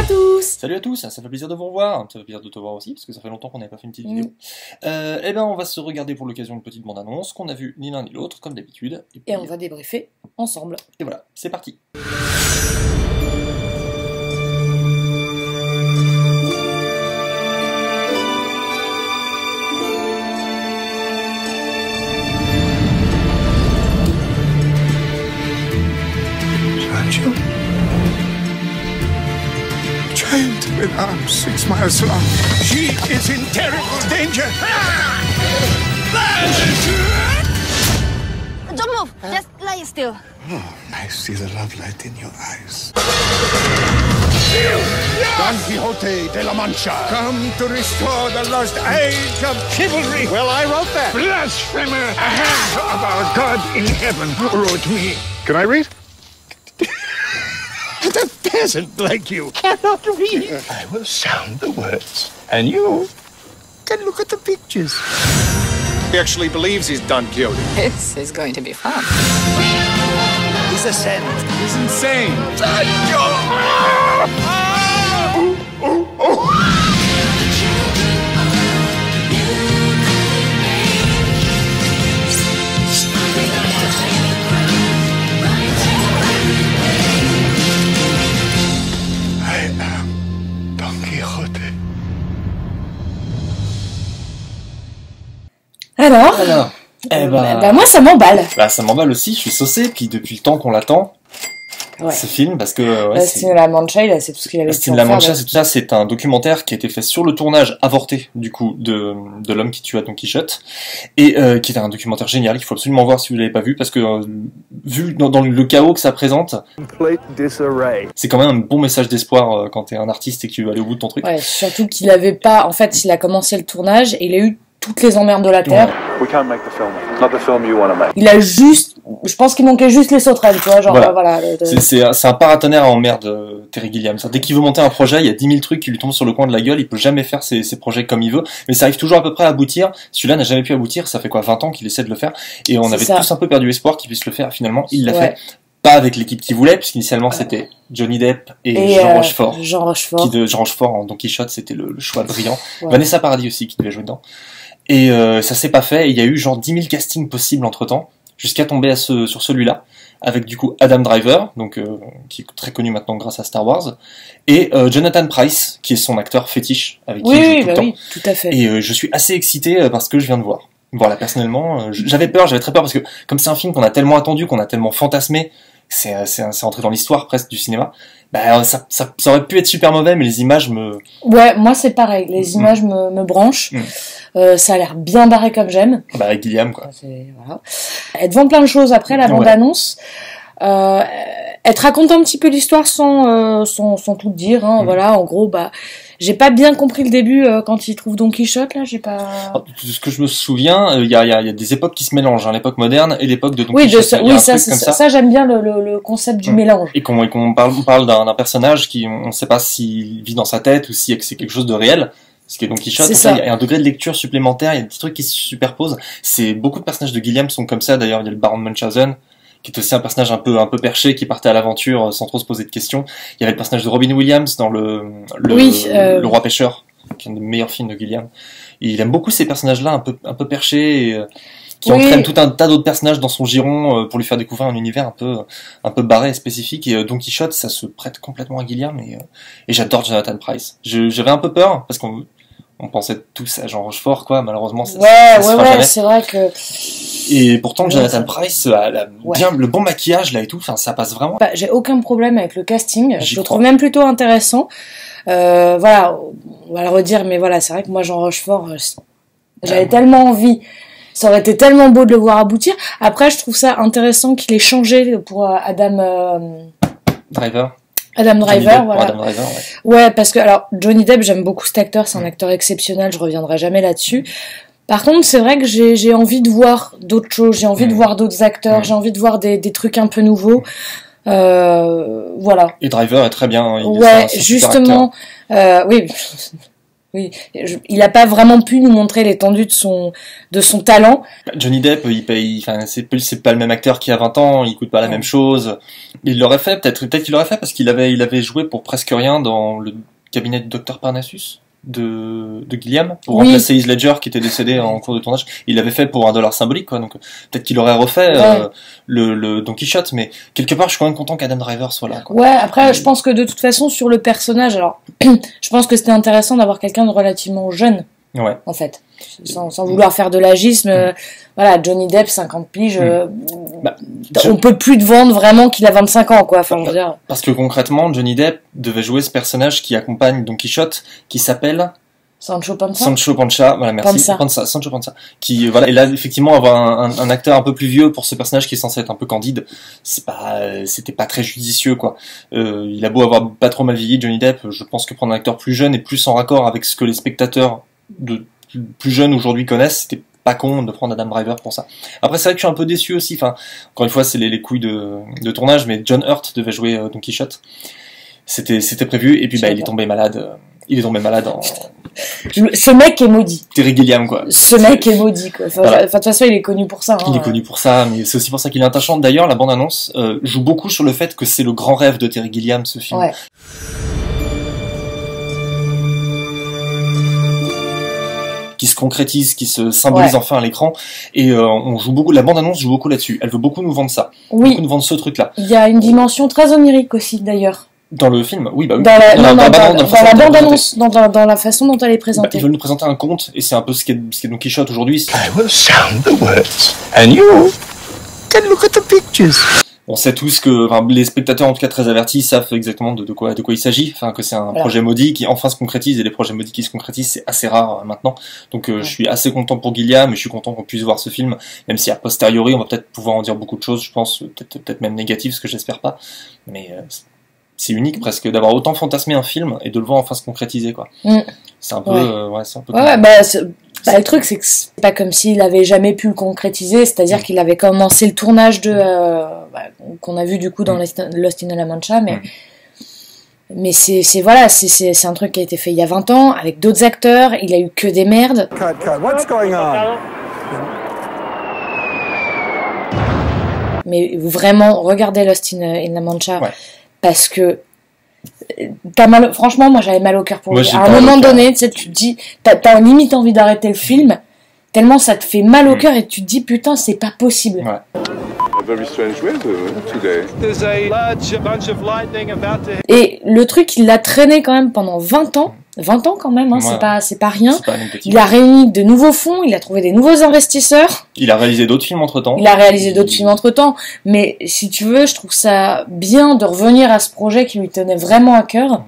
à tous! Salut à tous, ça fait plaisir de vous revoir, ça fait plaisir de te voir aussi, parce que ça fait longtemps qu'on n'avait pas fait une petite vidéo. Eh ben on va se regarder pour l'occasion une petite bande-annonce qu'on a vu ni l'un ni l'autre, comme d'habitude. Et on va débriefer ensemble. Et voilà, c'est parti. Child with arms 6 miles long. She is in terrible danger. Don't move. Just lie still. Oh, I see the love light in your eyes. Don Quixote de la Mancha, come to restore the lost age of chivalry. Well, I wrote that. Blasphemer, a hand of our God in heaven wrote me. Can I read? A peasant like you cannot read. I will sound the words, and you can look at the pictures. He actually believes he's Don Quixote. This is going to be fun. He's a saint. He's insane. Alors, moi ça m'emballe. Bah ça m'emballe aussi, je suis saucé, puis depuis le temps qu'on l'attend, ce film, parce que... Stine La Mancha, c'est tout ce qu'il avait Stine La Mancha, c'est tout ça, c'est un documentaire qui a été fait sur le tournage avorté, du coup, de l'homme qui tua Don Quichotte, et qui est un documentaire génial, qu'il faut absolument voir si vous l'avez pas vu, parce que, vu dans le chaos que ça présente, c'est quand même un bon message d'espoir quand t'es un artiste et que tu veux aller au bout de ton truc. Ouais, surtout qu'il avait pas... En fait, il a commencé le tournage, et il a eu toutes les emmerdes de la Terre. Il a juste... Je pense qu'il manquait juste les sauterelles, tu vois, genre, voilà. C'est un paratonnerre à emmerde, Terry Gilliam. Dès qu'il veut monter un projet, il y a 10 000 trucs qui lui tombent sur le coin de la gueule, il peut jamais faire ses projets comme il veut, mais ça arrive toujours à peu près à aboutir. Celui-là n'a jamais pu aboutir, ça fait quoi, 20 ans qu'il essaie de le faire, et on avait tous un peu perdu espoir qu'il puisse le faire, finalement, il l'a fait. Pas avec l'équipe qu'il voulait, puisqu'initialement c'était Johnny Depp et Jean Rochefort. Jean Rochefort en Don Quichotte, c'était le choix brillant. Vanessa Paradis aussi qui devait jouer dedans. Et ça s'est pas fait, il y a eu genre 10 000 castings possibles entre-temps, jusqu'à tomber sur celui-là, avec du coup Adam Driver, donc qui est très connu maintenant grâce à Star Wars, et Jonathan Pryce, qui est son acteur fétiche, avec qui il joue tout le temps. Oui, tout à fait. Et je suis assez excité par ce que je viens de voir. Voilà, personnellement, j'avais très peur, parce que comme c'est un film qu'on a tellement attendu, qu'on a tellement fantasmé, c'est entré dans l'histoire presque du cinéma, bah ça aurait pu être super mauvais, mais les images me... Ouais, moi c'est pareil, les images me branchent, ça a l'air bien barré comme j'aime. Bah Guillaume quoi. Voilà. Elle te vend plein de choses après la bande-annonce, elle te raconte un petit peu l'histoire sans tout te dire, hein, voilà, en gros, bah... J'ai pas bien compris le début quand il trouve Don Quichotte, là, j'ai pas... Alors, de ce que je me souviens, il y a des époques qui se mélangent, hein, l'époque moderne et l'époque de Don Quichotte. Ça j'aime bien le concept du mélange. Et qu'on parle d'un personnage qui, on sait pas s'il vit dans sa tête ou si c'est quelque chose de réel. Ce qui est Don Quichotte, il y a un degré de lecture supplémentaire, il y a des petits trucs qui se superposent. Beaucoup de personnages de Gilliam sont comme ça, d'ailleurs, il y a le baron de Munchausen, qui est aussi un personnage un peu perché, qui partait à l'aventure sans trop se poser de questions. Il y avait le personnage de Robin Williams dans le Roi Pêcheur, qui est un des meilleurs films de Gilliam. Et il aime beaucoup ces personnages-là, un peu perchés, et, qui entraînent tout un tas d'autres personnages dans son giron pour lui faire découvrir un univers un peu barré et spécifique. Et Don Quichotte, ça se prête complètement à Gilliam, et j'adore Jonathan Pryce. J'avais un peu peur, parce qu'on pensait tous à Jean Rochefort, quoi. Malheureusement, ça se fera jamais. C'est vrai que... Et pourtant, Jonathan Pryce a bien le bon maquillage, là, et tout. Enfin, ça passe vraiment. Bah, j'ai aucun problème avec le casting. Je le trouve même plutôt intéressant. Voilà, on va le redire, mais voilà, c'est vrai que moi, Jean Rochefort, j'avais tellement envie. Ça aurait été tellement beau de le voir aboutir. Après, je trouve ça intéressant qu'il ait changé pour Adam Driver. Voilà. Ouais, parce que alors Johnny Depp, j'aime beaucoup cet acteur, c'est un acteur exceptionnel, je reviendrai jamais là-dessus. Par contre, c'est vrai que j'ai envie de voir d'autres choses, j'ai envie de voir d'autres acteurs, j'ai envie de voir des trucs un peu nouveaux. Voilà. Et Driver est très bien. Ouais, justement. Oui. Oui, il a pas vraiment pu nous montrer l'étendue de son talent. Johnny Depp, il paye, enfin, c'est pas le même acteur qu'il y a 20 ans, il coûte pas la même chose. Il l'aurait fait, peut-être qu'il l'aurait fait parce qu'il avait joué pour presque rien dans le cabinet du Dr Parnassus de Gilliam pour remplacer Heath Ledger qui était décédé en cours de tournage. Il l'avait fait pour $1 symbolique, quoi. Donc peut-être qu'il aurait refait le Don Quichotte, mais quelque part je suis quand même content qu'Adam Driver soit là, quoi. Ouais, après je pense que de toute façon sur le personnage, alors je pense que c'était intéressant d'avoir quelqu'un de relativement jeune. Ouais. En fait, sans vouloir faire de l'agisme, voilà, Johnny Depp 50 piges, on peut plus te vendre vraiment qu'il a 25 ans, quoi. Enfin, je veux dire. Parce que concrètement, Johnny Depp devait jouer ce personnage qui accompagne Don Quichotte, qui s'appelle Sancho Panza. Sancho Panza, voilà, merci. Sancho Panza. Qui, voilà, et là, effectivement, avoir un acteur un peu plus vieux pour ce personnage qui est censé être un peu candide, c'était pas très judicieux, quoi. Il a beau avoir pas trop mal vieilli, Johnny Depp, je pense que prendre un acteur plus jeune et plus en raccord avec ce que les spectateurs de plus jeunes aujourd'hui connaissent, c'était pas con de prendre Adam Driver pour ça. Après, c'est vrai que je suis un peu déçu aussi, enfin, encore une fois, c'est les couilles de tournage, mais John Hurt devait jouer Don Quichotte. C'était prévu, et puis, il est tombé malade. Il est tombé malade en... Ce mec est maudit. Terry Gilliam, quoi. Ce mec est maudit, quoi. Enfin, de toute façon, il est connu pour ça. Il est connu pour ça, mais c'est aussi pour ça qu'il est attachant. D'ailleurs, la bande-annonce joue beaucoup sur le fait que c'est le grand rêve de Terry Gilliam, ce film. Ouais. Qui se concrétise, qui se symbolise enfin à l'écran, et on joue beaucoup, la bande-annonce joue beaucoup là-dessus. Elle veut beaucoup nous vendre ça. Oui. Beaucoup nous vendre ce truc-là. Il y a une dimension très onirique aussi, d'ailleurs. Dans le film, oui, bah oui. Dans la bande-annonce, dans la façon dont elle est présentée. Ils veulent nous présenter un conte, et c'est un peu ce qu'est Don Quichotte aujourd'hui. I will sound the words, and you can look at the pictures. On sait tous que, enfin, les spectateurs en tout cas très avertis savent exactement de quoi il s'agit, enfin que c'est un projet maudit qui enfin se concrétise, et les projets maudits qui se concrétisent c'est assez rare maintenant. Donc je suis assez content pour Gilliam, et je suis content qu'on puisse voir ce film, même si a posteriori on va peut-être pouvoir en dire beaucoup de choses, je pense, peut-être même négatives, ce que j'espère pas, mais c'est unique presque d'avoir autant fantasmé un film et de le voir enfin se concrétiser, quoi. C'est un peu c'est un peu le truc c'est que c'est pas comme s'il avait jamais pu le concrétiser, c'est-à-dire qu'il avait commencé le tournage de qu'on a vu du coup dans Lost in La Mancha, mais c'est un truc qui a été fait il y a 20 ans avec d'autres acteurs, il a eu que des merdes. What's going on? Mais vraiment regardez Lost in La Mancha, parce que franchement, moi j'avais mal au cœur pour lui. À un moment donné, tu sais, tu te dis, t'as limite envie d'arrêter le film, tellement ça te fait mal au cœur, et tu te dis, putain, c'est pas possible. Et le truc, il l'a traîné quand même pendant 20 ans. 20 ans quand même, hein, c'est pas rien. Il a réuni de nouveaux fonds, il a trouvé des nouveaux investisseurs. Il a réalisé d'autres films entre-temps. Mais si tu veux, je trouve ça bien de revenir à ce projet qui lui tenait vraiment à cœur.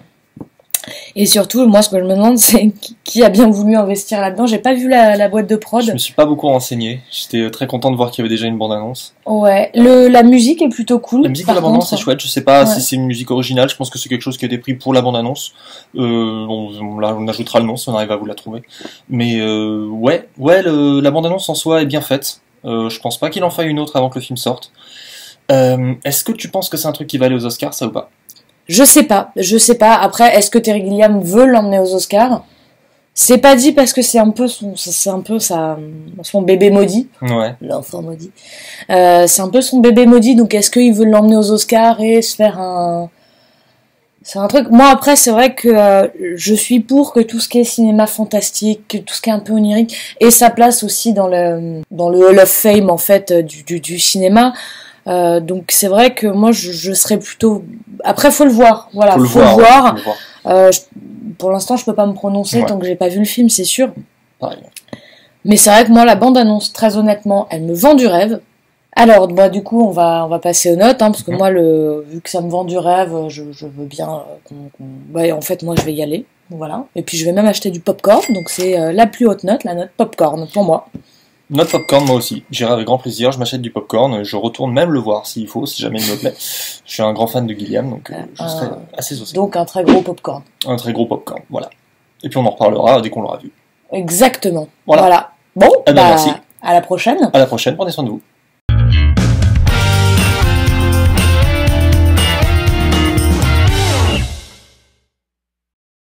Et surtout, moi, ce que je me demande, c'est qui a bien voulu investir là-dedans. J'ai pas vu la boîte de prod. Je me suis pas beaucoup renseigné. J'étais très content de voir qu'il y avait déjà une bande-annonce. Ouais. La musique est plutôt cool. La musique de la bande-annonce est chouette. Je sais pas si c'est une musique originale. Je pense que c'est quelque chose qui a été pris pour la bande-annonce. On ajoutera le nom si on arrive à vous la trouver. Mais la bande-annonce en soi est bien faite. Je pense pas qu'il en faille une autre avant que le film sorte. Est-ce que tu penses que c'est un truc qui va aller aux Oscars, ça ou pas? Je sais pas. Après, est-ce que Terry Gilliam veut l'emmener aux Oscars? C'est pas dit, parce que c'est un peu son bébé maudit. Ouais. L'enfant maudit. C'est un peu son bébé maudit, donc est-ce qu'il veut l'emmener aux Oscars et se faire c'est un truc. Moi, après, c'est vrai que je suis pour que tout ce qui est cinéma fantastique, que tout ce qui est un peu onirique, ait sa place aussi dans le Hall of Fame, en fait, du cinéma. Donc c'est vrai que moi je serais plutôt... Après faut le voir, voilà, faut le voir. Pour l'instant je peux pas me prononcer tant que j'ai pas vu le film, c'est sûr. Pareil. Mais c'est vrai que moi la bande-annonce, très honnêtement, elle me vend du rêve. Alors du coup on va passer aux notes, hein, parce que moi vu que ça me vend du rêve, je veux bien en fait moi je vais y aller, voilà. Et puis je vais même acheter du popcorn, donc c'est la plus haute note, la note popcorn pour moi. Note popcorn, moi aussi. J'irai avec grand plaisir, je m'achète du popcorn, je retourne même le voir s'il faut, si jamais il me plaît. Je suis un grand fan de Gilliam, donc je serai assez saucé. Donc un très gros popcorn. Un très gros popcorn, voilà. Et puis on en reparlera dès qu'on l'aura vu. Exactement. Voilà. Bon, merci. à la prochaine. À la prochaine, prenez soin de vous.